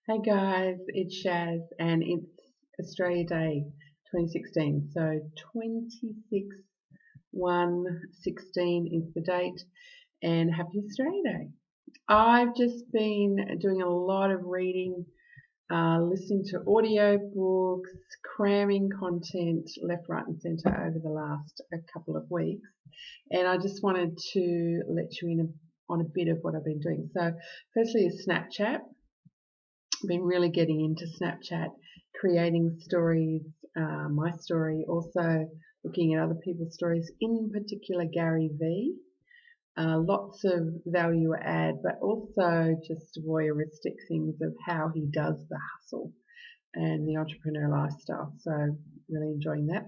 Hey guys, it's Shaz and it's Australia Day 2016. So 26/1/16 is the date and happy Australia Day. I've just been doing a lot of reading, listening to audio books, cramming content left, right and centre over the last couple of weeks. And I just wanted to let you in on a bit of what I've been doing. So firstly is Snapchat. Been really getting into Snapchat, creating stories, my story, also looking at other people's stories, in particular Gary V. Lots of value add, but also just voyeuristic things of how he does the hustle and the entrepreneur lifestyle. So really enjoying that.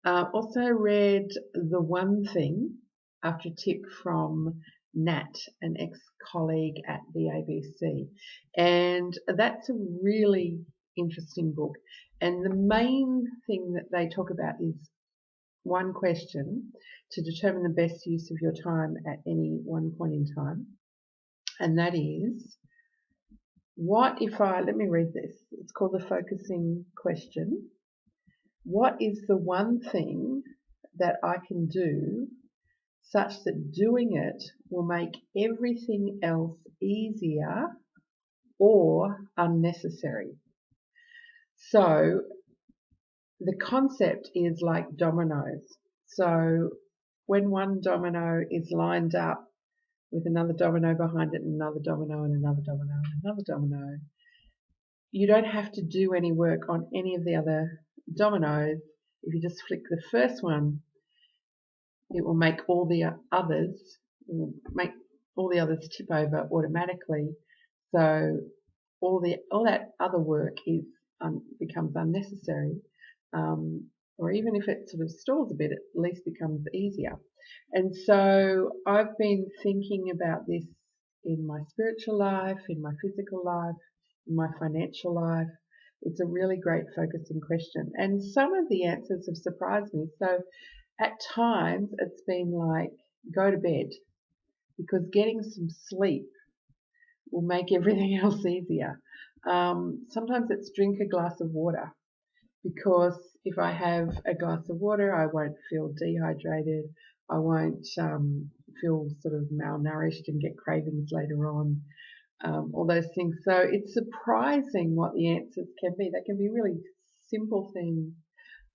Also read The One Thing after a tip from Nat, an ex-colleague at the ABC. And that's a really interesting book. And the main thing that they talk about is one question to determine the best use of your time at any one point in time. And that is, let me read this. It's called the focusing question. What is the one thing that I can do such that doing it will make everything else easier or unnecessary? So the concept is like dominoes. So when one domino is lined up with another domino behind it, and another domino, and another domino, and another domino, you don't have to do any work on any of the other dominoes. If you just flick the first one, it will make all the others tip over automatically. So all that other work becomes unnecessary, or even if it sort of stalls a bit, it at least becomes easier. And so I've been thinking about this in my spiritual life, in my physical life, in my financial life. It's a really great focusing question, and some of the answers have surprised me. So at times it's been like, go to bed, because getting some sleep will make everything else easier. Sometimes it's drink a glass of water, because if I have a glass of water, I won't feel dehydrated. I won't feel sort of malnourished and get cravings later on, all those things. So it's surprising what the answers can be. They can be really simple things,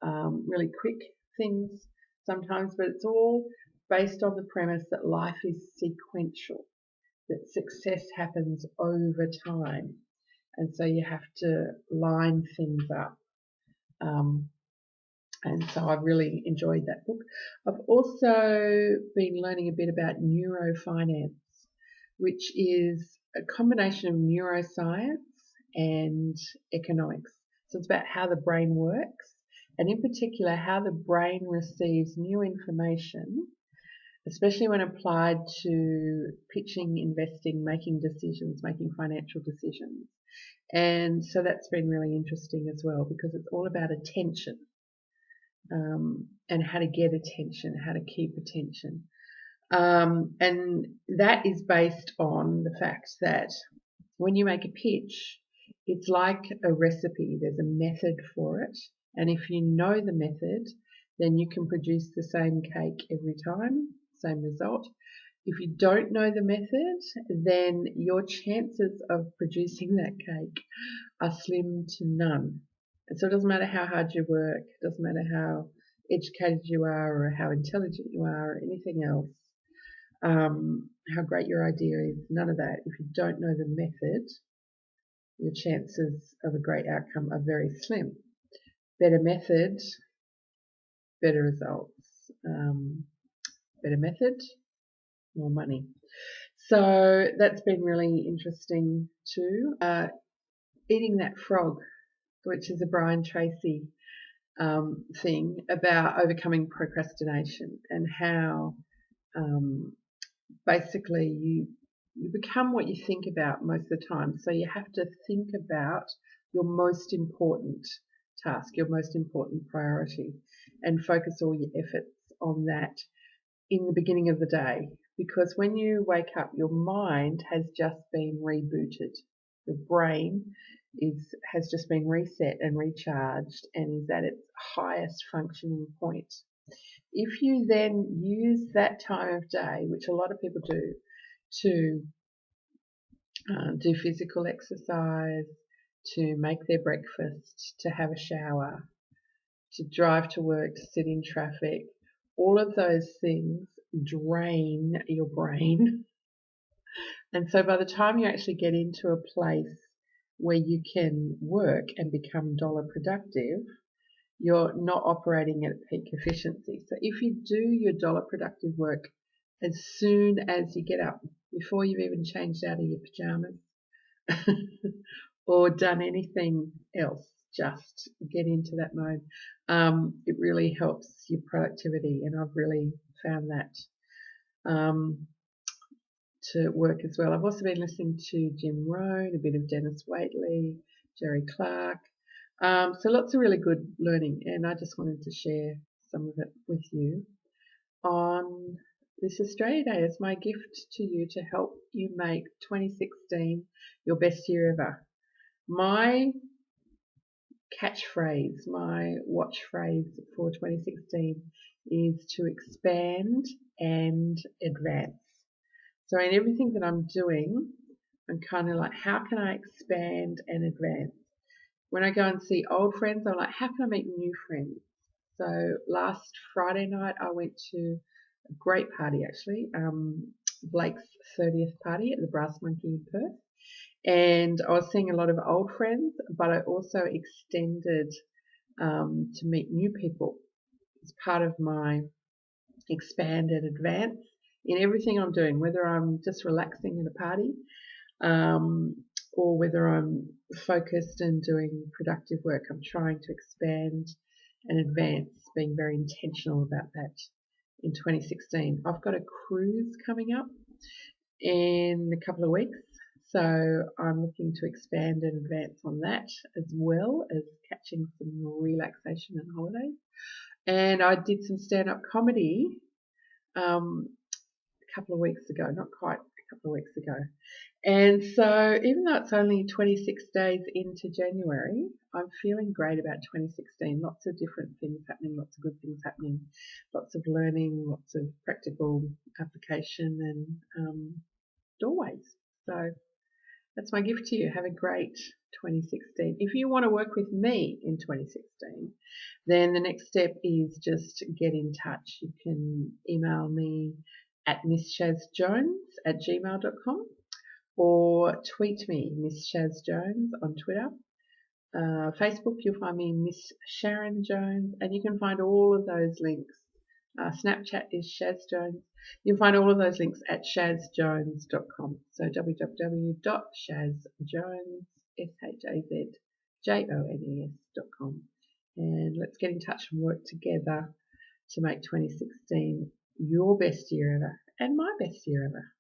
really quick things sometimes, but it's all based on the premise that life is sequential, that success happens over time. And so you have to line things up. And so I've really enjoyed that book. I've also been learning a bit about neurofinance, which is a combination of neuroscience and economics. So it's about how the brain works, and in particular, how the brain receives new information, especially when applied to pitching, investing, making decisions, making financial decisions. And so that's been really interesting as well, because it's all about attention, and how to get attention, how to keep attention. And that is based on the fact that when you make a pitch, it's like a recipe. There's a method for it. And if you know the method, then you can produce the same cake every time, same result. If you don't know the method, then your chances of producing that cake are slim to none. And so it doesn't matter how hard you work, it doesn't matter how educated you are or how intelligent you are or anything else, how great your idea is, none of that. If you don't know the method, your chances of a great outcome are very slim. Better method, better results. Better method, more money. So that's been really interesting too. Eating That Frog, which is a Brian Tracy thing about overcoming procrastination, and how basically you become what you think about most of the time. So you have to think about your most important task, your most important priority, and focus all your efforts on that in the beginning of the day. Because when you wake up, your mind has just been rebooted. the brain has just been reset and recharged and is at its highest functioning point. If you then use that time of day, which a lot of people do, to do physical exercise, to make their breakfast, to have a shower, to drive to work, to sit in traffic, all of those things drain your brain. And so by the time you actually get into a place where you can work and become dollar productive, you're not operating at peak efficiency. So if you do your dollar productive work as soon as you get up, before you've even changed out of your pajamas or done anything else, just get into that mode. It really helps your productivity, and I've really found that to work as well. I've also been listening to Jim Rohn, a bit of Dennis Waitley, Jerry Clark. So lots of really good learning, and I just wanted to share some of it with you on this Australia Day as my gift to you to help you make 2016 your best year ever. My catchphrase, my watch phrase for 2016 is to expand and advance. So in everything that I'm doing, I'm kind of like, how can I expand and advance? When I go and see old friends, I'm like, how can I make new friends? So last Friday night, I went to a great party actually, Blake's 30th party at the Brass Monkey in Perth. And I was seeing a lot of old friends, but I also extended to meet new people. It's part of my expand and advance in everything I'm doing, whether I'm just relaxing at a party or whether I'm focused and doing productive work. I'm trying to expand and advance, being very intentional about that in 2016. I've got a cruise coming up in a couple of weeks, so I'm looking to expand and advance on that as well as catching some relaxation and holidays. And I did some stand-up comedy a couple of weeks ago, not quite a couple of weeks ago. And so even though it's only 26 days into January, I'm feeling great about 2016. Lots of different things happening, lots of good things happening, lots of learning, lots of practical application and doorways. So that's my gift to you. Have a great 2016. If you want to work with me in 2016, then the next step is just get in touch. You can email me at misshazjones@gmail.com or tweet me, Miss Shaz Jones, on Twitter. Facebook, you'll find me Miss Sharon Jones, and you can find all of those links. Snapchat is Shaz Jones. You'll find all of those links at shazjones.com. So www.shazjones.com. And let's get in touch and work together to make 2016 your best year ever and my best year ever.